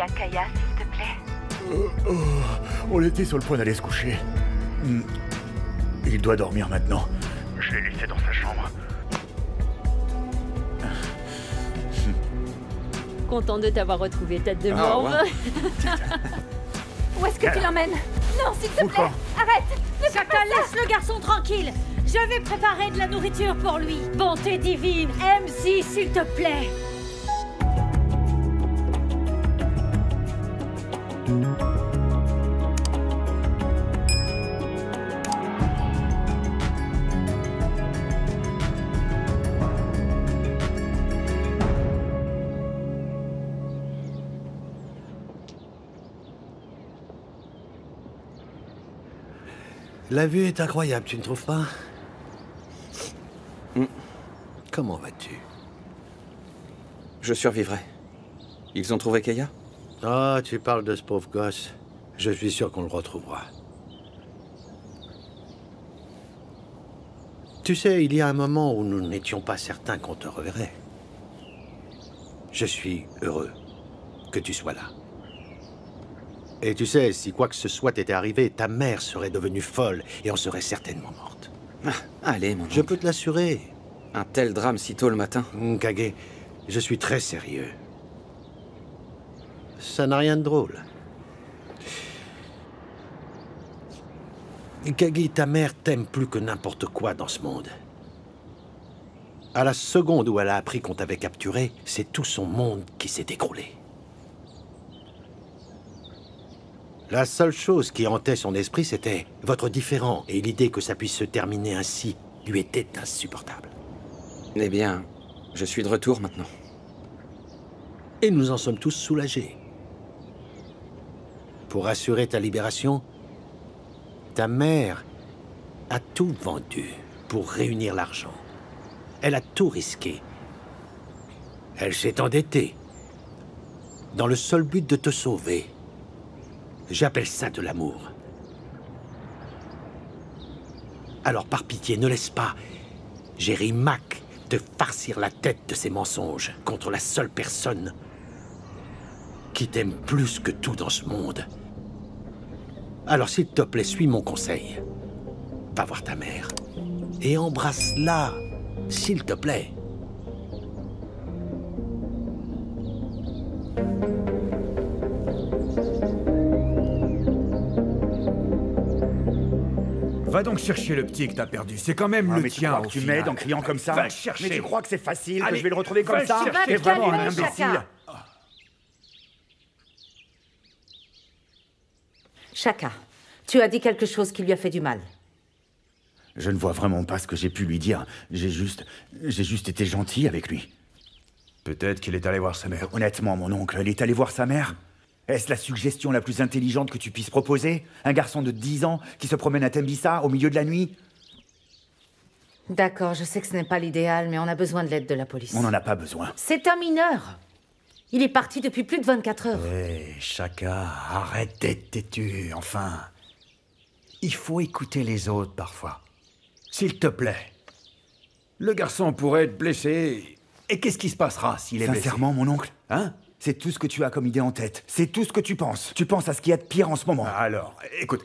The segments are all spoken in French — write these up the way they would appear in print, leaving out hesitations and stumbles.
à Kaya, s'il te plaît? On était sur le point d'aller se coucher. Il doit dormir maintenant. Je l'ai laissé dans sa chambre. Content de t'avoir retrouvé, tête de morve. Ouais. Où est-ce que tu l'emmènes? Non, s'il te plaît, Pourquoi? arrête! Ne fais Chaka, pas ça! laisse le garçon tranquille. Je vais préparer de la nourriture pour lui. Bonté divine, MC, s'il te plaît. La vue est incroyable, tu ne trouves pas? Comment vas-tu? Je survivrai. Ils ont trouvé Kaya? Ah, tu parles de ce pauvre gosse. Je suis sûr qu'on le retrouvera. Tu sais, il y a un moment où nous n'étions pas certains qu'on te reverrait. Je suis heureux que tu sois là. Et tu sais, si quoi que ce soit t'était arrivé, ta mère serait devenue folle et en serait certainement morte. Ah, allez, mon Je oncle. peux te l'assurer. Un tel drame si tôt le matin? Kage, je suis très sérieux. Ça n'a rien de drôle. Kage, ta mère t'aime plus que n'importe quoi dans ce monde. À la seconde où elle a appris qu'on t'avait capturé, c'est tout son monde qui s'est écroulé. La seule chose qui hantait son esprit, c'était votre différend, et l'idée que ça puisse se terminer ainsi lui était insupportable. Eh bien, je suis de retour maintenant. Et nous en sommes tous soulagés. Pour assurer ta libération, ta mère a tout vendu pour réunir l'argent. Elle a tout risqué. Elle s'est endettée dans le seul but de te sauver. J'appelle ça de l'amour. Alors par pitié, ne laisse pas Jerry Mack te farcir la tête de ses mensonges contre la seule personne qui t'aime plus que tout dans ce monde. Alors s'il te plaît, suis mon conseil. Va voir ta mère et embrasse-la, s'il te plaît. Va donc chercher le petit que t'as perdu. C'est quand même Ah, le mais tu tien, crois au que tu final. m'aides en criant comme ça? Va le chercher. Mais tu crois que c'est facile, que Allez, je vais le retrouver va comme ça? le chercher. T'es vraiment un Calme, imbécile. Chaka. Chaka, tu as dit quelque chose qui lui a fait du mal. Je ne vois vraiment pas ce que j'ai pu lui dire. J'ai juste été gentil avec lui. Peut-être qu'il est allé voir sa mère. Honnêtement, mon oncle, il est allé voir sa mère? Est-ce la suggestion la plus intelligente que tu puisses proposer? Un garçon de 10 ans qui se promène à Tembissa au milieu de la nuit? D'accord, je sais que ce n'est pas l'idéal, mais on a besoin de l'aide de la police. On n'en a pas besoin. C'est un mineur. Il est parti depuis plus de 24 heures. Hé, Chaka, arrête d'être têtu, enfin. Il faut écouter les autres parfois. S'il te plaît. Le garçon pourrait être blessé. Et qu'est-ce qui se passera s'il est blessé? Sincèrement, mon oncle, Hein? c'est tout ce que tu as comme idée en tête. C'est tout ce que tu penses. Tu penses à ce qu'il y a de pire en ce moment. Alors, écoute,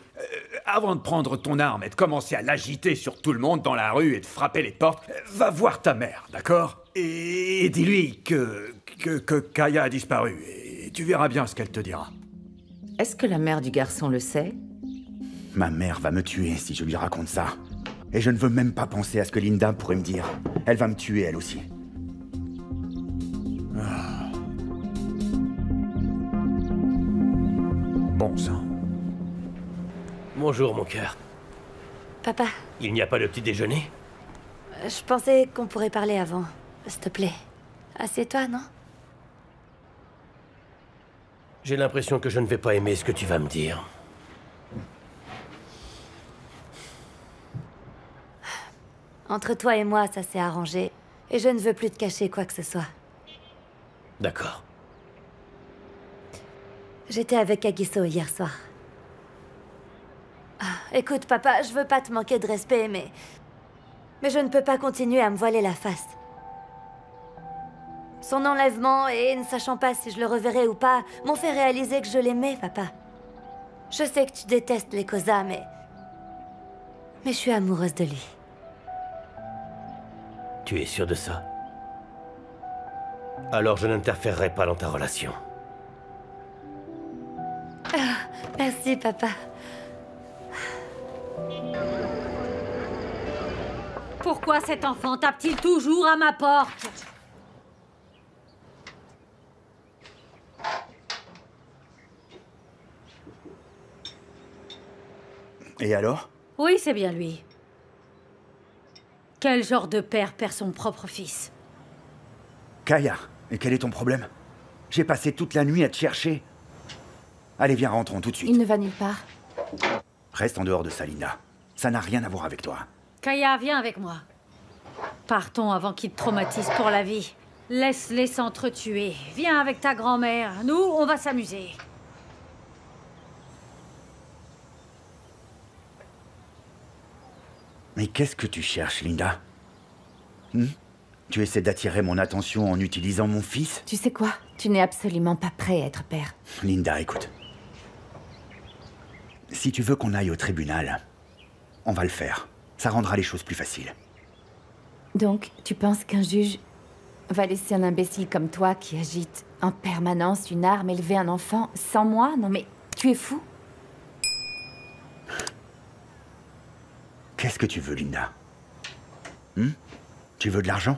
avant de prendre ton arme et de commencer à l'agiter sur tout le monde dans la rue et de frapper les portes, va voir ta mère, d'accord? Et dis-lui que Kaya a disparu. Et tu verras bien ce qu'elle te dira. Est-ce que la mère du garçon le sait? Ma mère va me tuer si je lui raconte ça. Et je ne veux même pas penser à ce que Linda pourrait me dire. Elle va me tuer, elle aussi. Bon sang. Bonjour, mon cœur. Papa, Il n'y a pas de petit déjeuner? je pensais qu'on pourrait parler avant. S'il te plaît. Assieds-toi, non? J'ai l'impression que je ne vais pas aimer ce que tu vas me dire. Entre toi et moi, ça s'est arrangé. Et je ne veux plus te cacher quoi que ce soit. D'accord. J'étais avec Kagiso hier soir. Écoute, papa, je veux pas te manquer de respect, mais je ne peux pas continuer à me voiler la face. Son enlèvement et ne sachant pas si je le reverrai ou pas m'ont fait réaliser que je l'aimais, papa. Je sais que tu détestes les Kosa, mais je suis amoureuse de lui. Tu es sûr de ça? Alors je n'interférerai pas dans ta relation. Merci, papa. Pourquoi cet enfant tape-t-il toujours à ma porte? Et alors? Oui, c'est bien lui. Quel genre de père perd son propre fils? Kaya, et quel est ton problème? J'ai passé toute la nuit à te chercher. Allez, viens, rentrons tout de suite. Il ne va nulle part. Reste en dehors de ça, Linda. Ça n'a rien à voir avec toi. Kaya, viens avec moi. Partons avant qu'il te traumatise pour la vie. Laisse-les s'entretuer. Viens avec ta grand-mère. Nous, on va s'amuser. Mais qu'est-ce que tu cherches, Linda? Tu essaies d'attirer mon attention en utilisant mon fils? Tu sais quoi? Tu n'es absolument pas prêt à être père. Linda, écoute. Si tu veux qu'on aille au tribunal, on va le faire. Ça rendra les choses plus faciles. Donc, tu penses qu'un juge va laisser un imbécile comme toi qui agite en permanence une arme élever un enfant sans moi? Non mais, tu es fou? Qu'est-ce que tu veux, Linda? Tu veux de l'argent?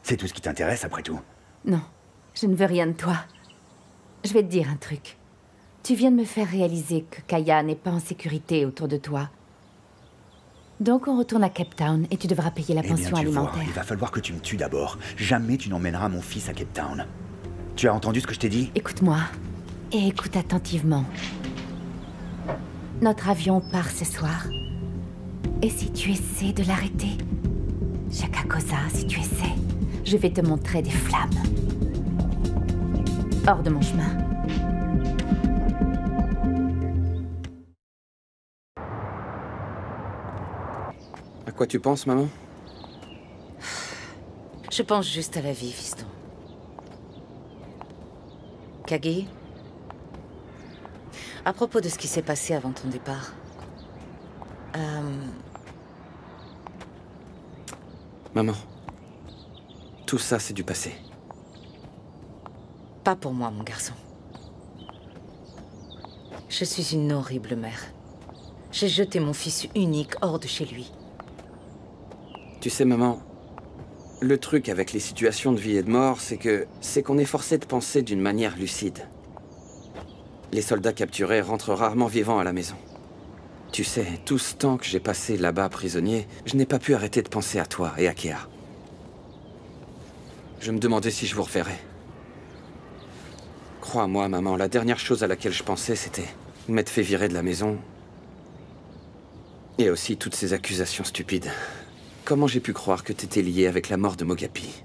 C'est tout ce qui t'intéresse, après tout. Non, je ne veux rien de toi. Je vais te dire un truc. Tu viens de me faire réaliser que Kaya n'est pas en sécurité autour de toi. Donc on retourne à Cape Town et tu devras payer la pension alimentaire. Il va falloir que tu me tues d'abord. Jamais tu n'emmèneras mon fils à Cape Town. Tu as entendu ce que je t'ai dit? Écoute-moi, et écoute attentivement. Notre avion part ce soir. Et si tu essaies de l'arrêter, Shaka Kosa, si tu essaies, je vais te montrer des flammes. Hors de mon chemin. À quoi tu penses, maman? Je pense juste à la vie, fiston. Kagi, à propos de ce qui s'est passé avant ton départ, Maman, tout ça, c'est du passé. Pas pour moi, mon garçon. Je suis une horrible mère. J'ai jeté mon fils unique hors de chez lui. Tu sais, maman, le truc avec les situations de vie et de mort, c'est qu'on est forcé de penser d'une manière lucide. Les soldats capturés rentrent rarement vivants à la maison. Tu sais, tout ce temps que j'ai passé là-bas prisonnier, je n'ai pas pu arrêter de penser à toi et à Kea. Je me demandais si je vous reverrais. Crois-moi, maman, la dernière chose à laquelle je pensais, c'était m'être fait virer de la maison. Et aussi toutes ces accusations stupides. Comment j'ai pu croire que t'étais liée avec la mort de Mogapi?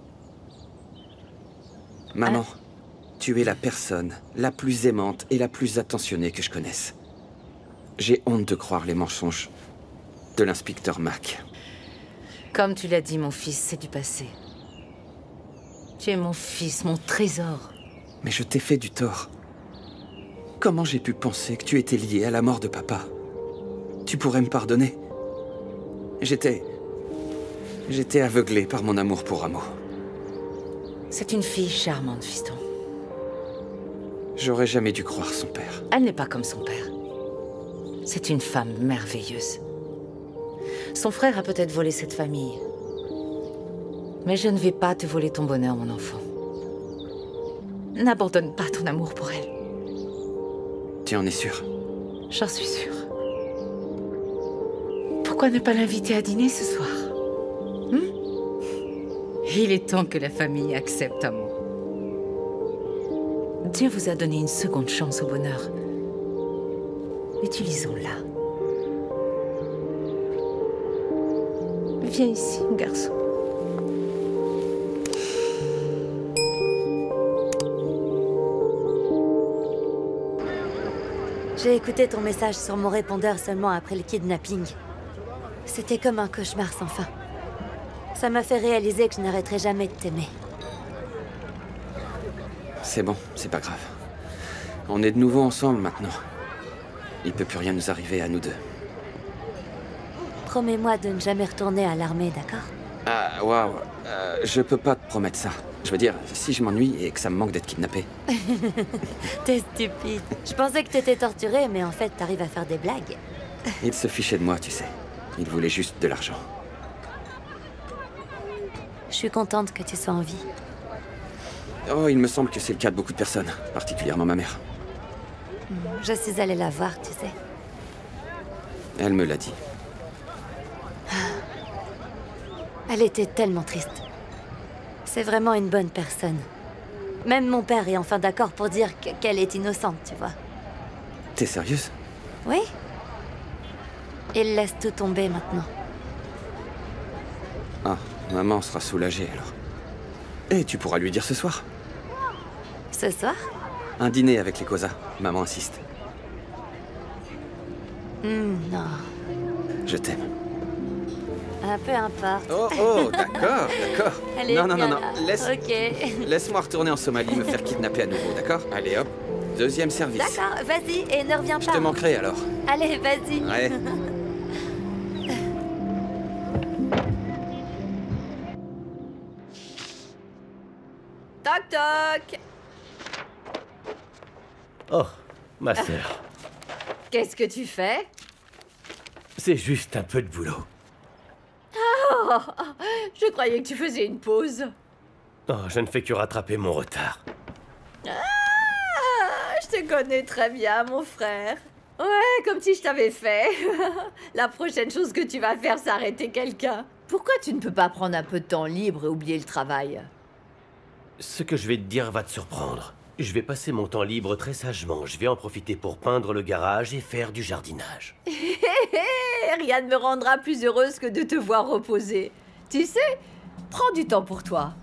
Maman, tu es la personne la plus aimante et la plus attentionnée que je connaisse. J'ai honte de croire les mensonges de l'inspecteur Mac. Comme tu l'as dit, mon fils, c'est du passé. Tu es mon fils, mon trésor. Mais je t'ai fait du tort. Comment j'ai pu penser que tu étais liée à la mort de papa? Tu pourrais me pardonner? J'étais aveuglé par mon amour pour Rameau. C'est une fille charmante, fiston. J'aurais jamais dû croire son père. Elle n'est pas comme son père. C'est une femme merveilleuse. Son frère a peut-être volé cette famille. Mais je ne vais pas te voler ton bonheur, mon enfant. N'abandonne pas ton amour pour elle. Tu en es sûr? J'en suis sûre. Pourquoi ne pas l'inviter à dîner ce soir? Il est temps que la famille accepte un mot. Dieu vous a donné une seconde chance au bonheur. Utilisons-la. Viens ici, mon garçon. J'ai écouté ton message sur mon répondeur seulement après le kidnapping. C'était comme un cauchemar sans fin. Ça m'a fait réaliser que je n'arrêterai jamais de t'aimer. C'est bon, c'est pas grave. On est de nouveau ensemble maintenant. Il peut plus rien nous arriver à nous deux. Promets-moi de ne jamais retourner à l'armée, d'accord? Ah, waouh. Je peux pas te promettre ça. Je veux dire, si je m'ennuie et que ça me manque d'être kidnappé. T'es stupide. Je pensais que t'étais torturé, mais en fait, t'arrives à faire des blagues. Il se fichait de moi, tu sais. Il voulait juste de l'argent. Je suis contente que tu sois en vie. Oh, il me semble que c'est le cas de beaucoup de personnes, particulièrement ma mère. Je suis allée la voir, tu sais. Elle me l'a dit. Elle était tellement triste. C'est vraiment une bonne personne. Même mon père est enfin d'accord pour dire qu'elle est innocente, tu vois. T'es sérieuse? Oui. Il laisse tout tomber maintenant. Ah, maman sera soulagée alors. Et tu pourras lui dire ce soir. Ce soir? Un dîner avec les Cosa. Maman insiste. Non. Je t'aime. Peu importe. Oh, d'accord, d'accord. Allez, Non, viens là. laisse... Ok. Laisse-moi retourner en Somalie, me faire kidnapper à nouveau, d'accord? Allez, hop. Deuxième service. D'accord, vas-y, et ne reviens pas. Je te manquerai alors. Allez, vas-y. Ouais. Toc toc. Oh, ma sœur. Qu'est-ce que tu fais? C'est juste un peu de boulot. Oh, je croyais que tu faisais une pause. Oh, je ne fais que rattraper mon retard. Ah, je te connais très bien, mon frère. Ouais, comme si je t'avais fait. La prochaine chose que tu vas faire, c'est arrêter quelqu'un. Pourquoi tu ne peux pas prendre un peu de temps libre et oublier le travail? Ce que je vais te dire va te surprendre. Je vais passer mon temps libre très sagement. Je vais en profiter pour peindre le garage et faire du jardinage. Rien ne me rendra plus heureuse que de te voir reposer. Tu sais, prends du temps pour toi.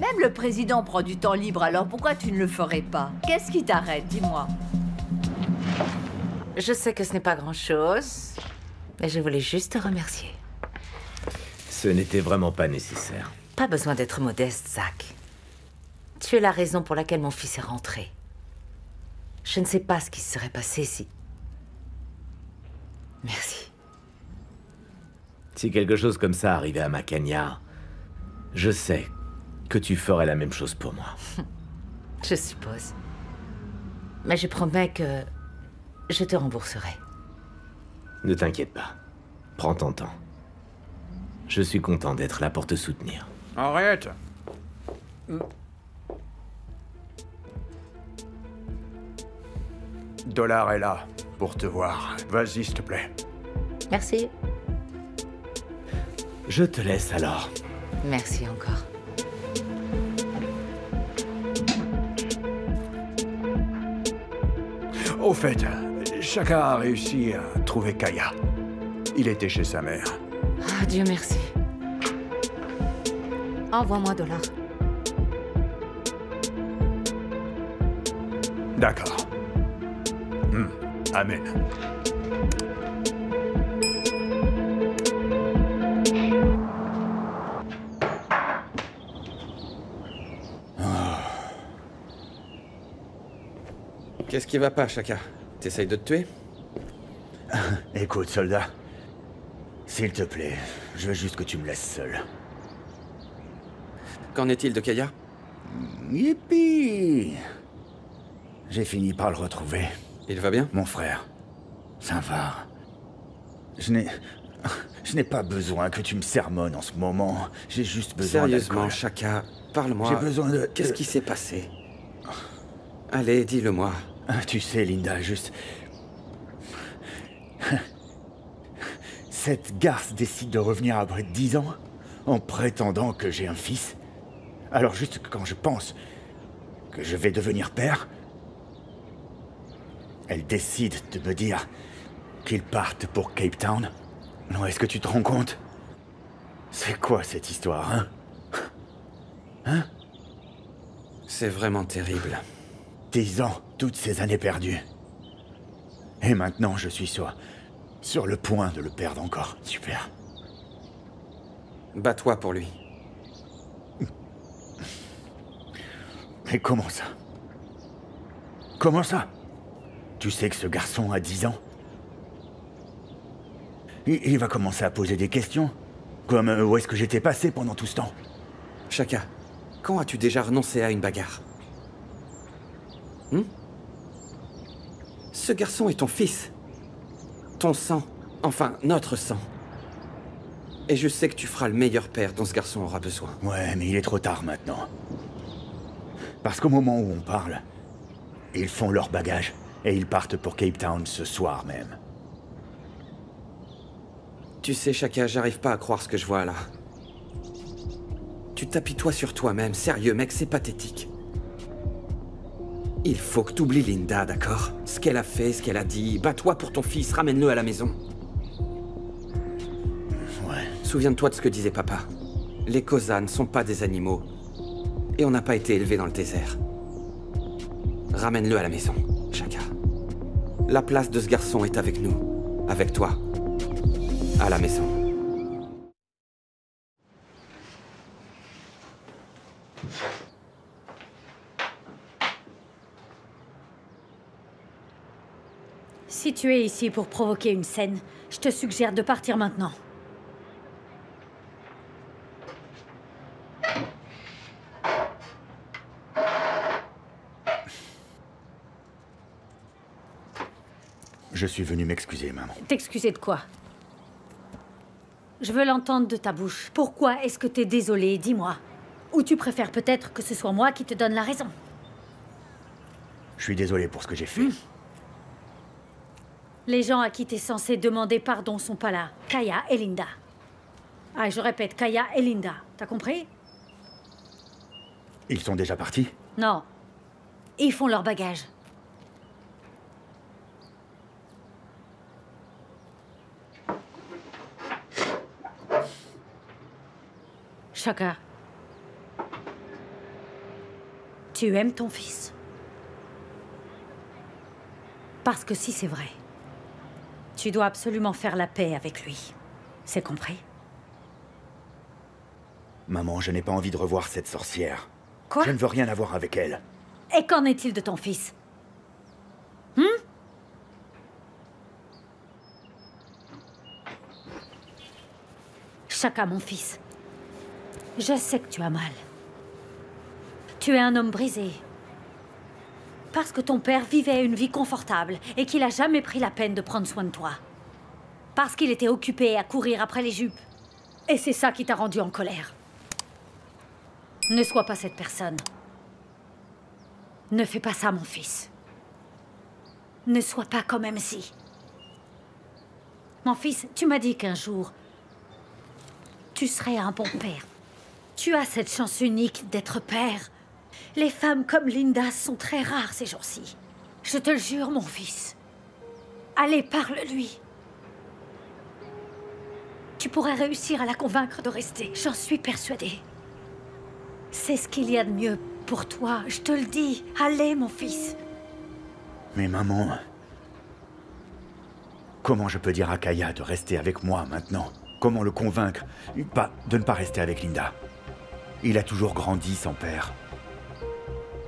Même le président prend du temps libre, alors pourquoi tu ne le ferais pas? Qu'est-ce qui t'arrête, dis-moi? Je sais que ce n'est pas grand-chose, mais je voulais juste te remercier. Ce n'était vraiment pas nécessaire. Pas besoin d'être modeste, Zach. Tu es la raison pour laquelle mon fils est rentré. Je ne sais pas ce qui se serait passé si... Merci. Si quelque chose comme ça arrivait à Macania, je sais que tu ferais la même chose pour moi. Je suppose. Mais je promets que je te rembourserai. Ne t'inquiète pas. Prends ton temps. Je suis content d'être là pour te soutenir. Arrête. Dollar est là pour te voir. Vas-y, s'il te plaît. Merci. Je te laisse alors. Merci encore. Au fait, Chaka a réussi à trouver Kaya. Il était chez sa mère. Ah, Dieu merci. Envoie-moi $. D'accord. Amen. Qu'est-ce qui va pas, Chaka? T'essayes de te tuer? Écoute, soldat. S'il te plaît, je veux juste que tu me laisses seul. Qu'en est-il de Kaya? Yippee! J'ai fini par le retrouver. Il va bien? Mon frère. Ça va. Je n'ai pas besoin que tu me sermonnes en ce moment. J'ai juste besoin Sérieusement, d'alcool. Chaka, parle-moi. J'ai besoin de... Qu'est-ce qui s'est passé? Allez, dis-le-moi. Tu sais, Linda, juste... Cette garce décide de revenir après 10 ans, en prétendant que j'ai un fils. Alors juste quand je pense que je vais devenir père, elle décide de me dire qu'ils partent pour Cape Town. Non, est-ce que tu te rends compte? C'est quoi cette histoire, hein? Hein? C'est vraiment terrible. 10 ans, toutes ces années perdues. Et maintenant, je suis sur le point de le perdre encore. Super. Bats-toi pour lui. Mais comment ça? Comment ça? Tu sais que ce garçon a 10 ans? Il va commencer à poser des questions. Comme où est-ce que j'étais passé pendant tout ce temps? Shaka, quand as-tu déjà renoncé à une bagarre? Ce garçon est ton fils. Ton sang. Enfin, notre sang. Et je sais que tu feras le meilleur père dont ce garçon aura besoin. Ouais, mais il est trop tard maintenant. Parce qu'au moment où on parle, ils font leur bagage et ils partent pour Cape Town ce soir même. Tu sais, Shaka, j'arrive pas à croire ce que je vois là. Tu t'apitoies sur toi-même. Sérieux, mec, c'est pathétique. Il faut que t'oublies Linda, d'accord? Ce qu'elle a fait, ce qu'elle a dit. Bats-toi pour ton fils, ramène-le à la maison. Ouais. Souviens-toi de ce que disait papa. Les Kosa ne sont pas des animaux. Et on n'a pas été élevés dans le désert. Ramène-le à la maison, Shaka. La place de ce garçon est avec nous. Avec toi. À la maison. Si tu es ici pour provoquer une scène, je te suggère de partir maintenant. Je suis venu m'excuser, maman. T'excuser de quoi? Je veux l'entendre de ta bouche. Pourquoi est-ce que t'es désolé? Dis-moi. Ou tu préfères peut-être que ce soit moi qui te donne la raison? Je suis désolé pour ce que j'ai fait. Les gens à qui t'es censé demander pardon sont pas là. Kaya et Linda. Ah, je répète, Kaya et Linda. T'as compris? Ils sont déjà partis? Non. Ils font leur bagage. Shaka. Tu aimes ton fils? Parce que si c'est vrai, tu dois absolument faire la paix avec lui. C'est compris? Maman, je n'ai pas envie de revoir cette sorcière. Quoi? Je ne veux rien avoir avec elle. Et qu'en est-il de ton fils? Shaka, mon fils. Je sais que tu as mal. Tu es un homme brisé. Parce que ton père vivait une vie confortable et qu'il a jamais pris la peine de prendre soin de toi. Parce qu'il était occupé à courir après les jupes. Et c'est ça qui t'a rendu en colère. Ne sois pas cette personne. Ne fais pas ça, mon fils. Ne sois pas comme MC. Mon fils, tu m'as dit qu'un jour, tu serais un bon père. Tu as cette chance unique d'être père. Les femmes comme Linda sont très rares ces jours-ci. Je te le jure, mon fils. Allez, parle-lui. Tu pourrais réussir à la convaincre de rester. J'en suis persuadée. C'est ce qu'il y a de mieux pour toi, je te le dis. Allez, mon fils. Mais maman... Comment je peux dire à Kaya de rester avec moi maintenant? Comment le convaincre de ne pas rester avec Linda? Il a toujours grandi sans père.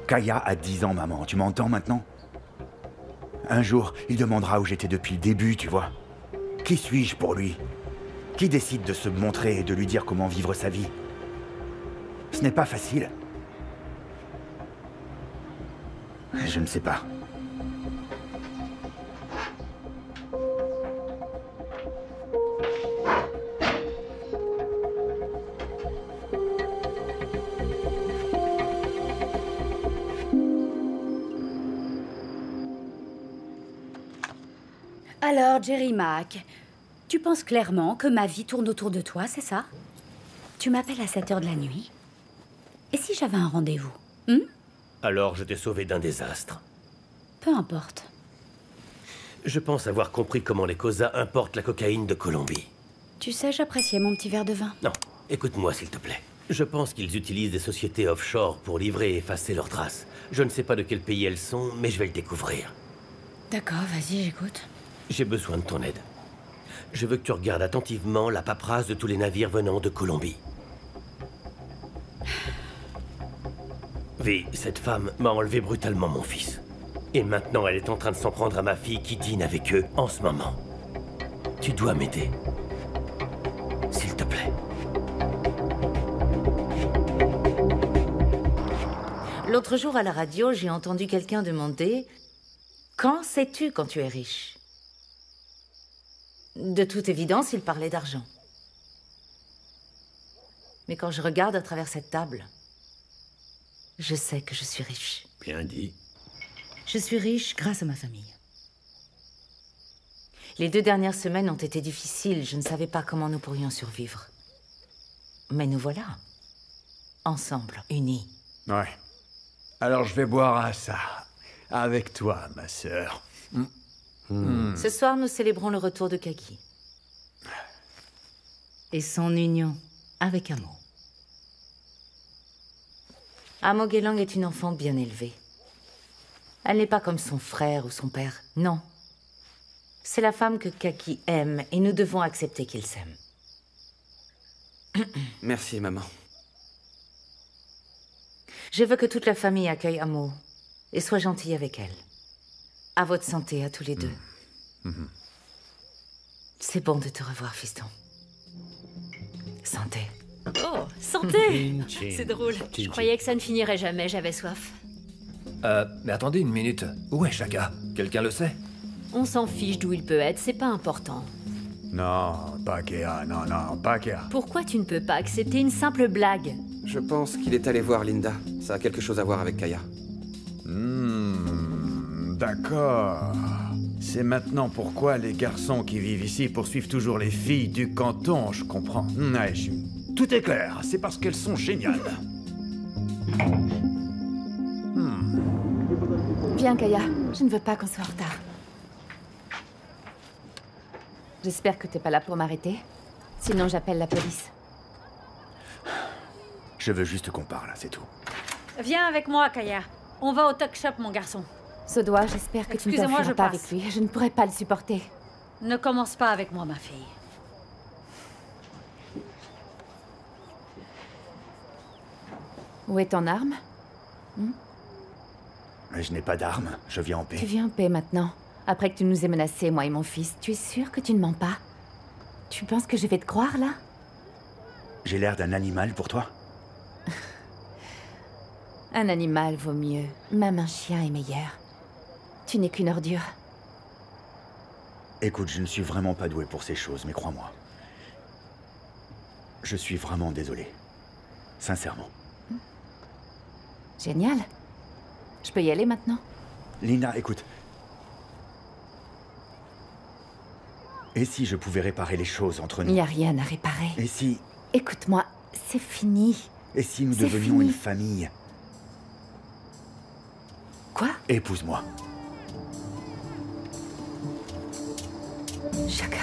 Kaya a 10 ans, maman. Tu m'entends maintenant? Un jour, il demandera où j'étais depuis le début, tu vois. Qui suis-je pour lui? Qui décide de se montrer et de lui dire comment vivre sa vie? Ce n'est pas facile. Je ne sais pas. Alors, Jerry Mack, tu penses clairement que ma vie tourne autour de toi, c'est ça? Tu m'appelles à 7 heures de la nuit? Et si j'avais un rendez-vous? Alors je t'ai sauvé d'un désastre. Peu importe. Je pense avoir compris comment les Kosa importent la cocaïne de Colombie. Tu sais, j'appréciais mon petit verre de vin. Non, écoute-moi s'il te plaît. Je pense qu'ils utilisent des sociétés offshore pour livrer et effacer leurs traces. Je ne sais pas de quel pays elles sont, mais je vais le découvrir. D'accord, vas-y, j'écoute. J'ai besoin de ton aide. Je veux que tu regardes attentivement la paperasse de tous les navires venant de Colombie. Vi, cette femme m'a enlevé brutalement mon fils. Et maintenant, elle est en train de s'en prendre à ma fille qui dîne avec eux en ce moment. Tu dois m'aider. S'il te plaît. L'autre jour à la radio, j'ai entendu quelqu'un demander « Quand sais-tu quand tu es riche ?» De toute évidence, il parlait d'argent. Mais quand je regarde à travers cette table, je sais que je suis riche. Bien dit. Je suis riche grâce à ma famille. Les 2 dernières semaines ont été difficiles. Je ne savais pas comment nous pourrions survivre. Mais nous voilà. Ensemble, unis. Ouais. Alors je vais boire à ça. Avec toi, ma sœur. Ce soir, nous célébrons le retour de Kaki. Et son union avec Amo. Amo Gelang est une enfant bien élevée. Elle n'est pas comme son frère ou son père, non. C'est la femme que Kaki aime et nous devons accepter qu'il s'aime. Merci, maman. Je veux que toute la famille accueille Amo et soit gentille avec elle. À votre santé, à tous les deux. C'est bon de te revoir, fiston. Santé. Oh, santé! C'est drôle. Je croyais que ça ne finirait jamais, j'avais soif. Mais attendez une minute. Où est Shaka? Quelqu'un le sait? On s'en fiche d'où il peut être, c'est pas important. Non, pas Kea, non, pas Kea. Pourquoi tu ne peux pas accepter une simple blague? Je pense qu'il est allé voir Linda. Ça a quelque chose à voir avec Kaya. D'accord. C'est maintenant pourquoi les garçons qui vivent ici poursuivent toujours les filles du canton, je comprends. Ouais, tout est clair, c'est parce qu'elles sont géniales. Viens, Kaya. Je ne veux pas qu'on soit en retard. J'espère que t'es pas là pour m'arrêter. Sinon, j'appelle la police. Je veux juste qu'on parle, c'est tout. Viens avec moi, Kaya. On va au tuck shop, mon garçon. Sodoa, j'espère que tu ne Excusez-moi, t'enfuiras je pas passe. avec lui. Je ne pourrais pas le supporter. Ne commence pas avec moi, ma fille. Où est ton arme? Mais je n'ai pas d'arme, je viens en paix. Tu viens en paix maintenant. Après que tu nous aies menacés, moi et mon fils. Tu es sûr que tu ne mens pas? Tu penses que je vais te croire, là? J'ai l'air d'un animal pour toi? Un animal vaut mieux. Même un chien est meilleur. Tu n'es qu'une ordure. Écoute, je ne suis vraiment pas doué pour ces choses, mais crois-moi. Je suis vraiment désolé. Sincèrement. Génial. Je peux y aller maintenant? Linda, écoute. Et si je pouvais réparer les choses entre nous? Il n'y a rien à réparer. Et si... Écoute-moi, c'est fini. Et si nous C'est devenions fini. une famille? Quoi? Épouse-moi. Shaka.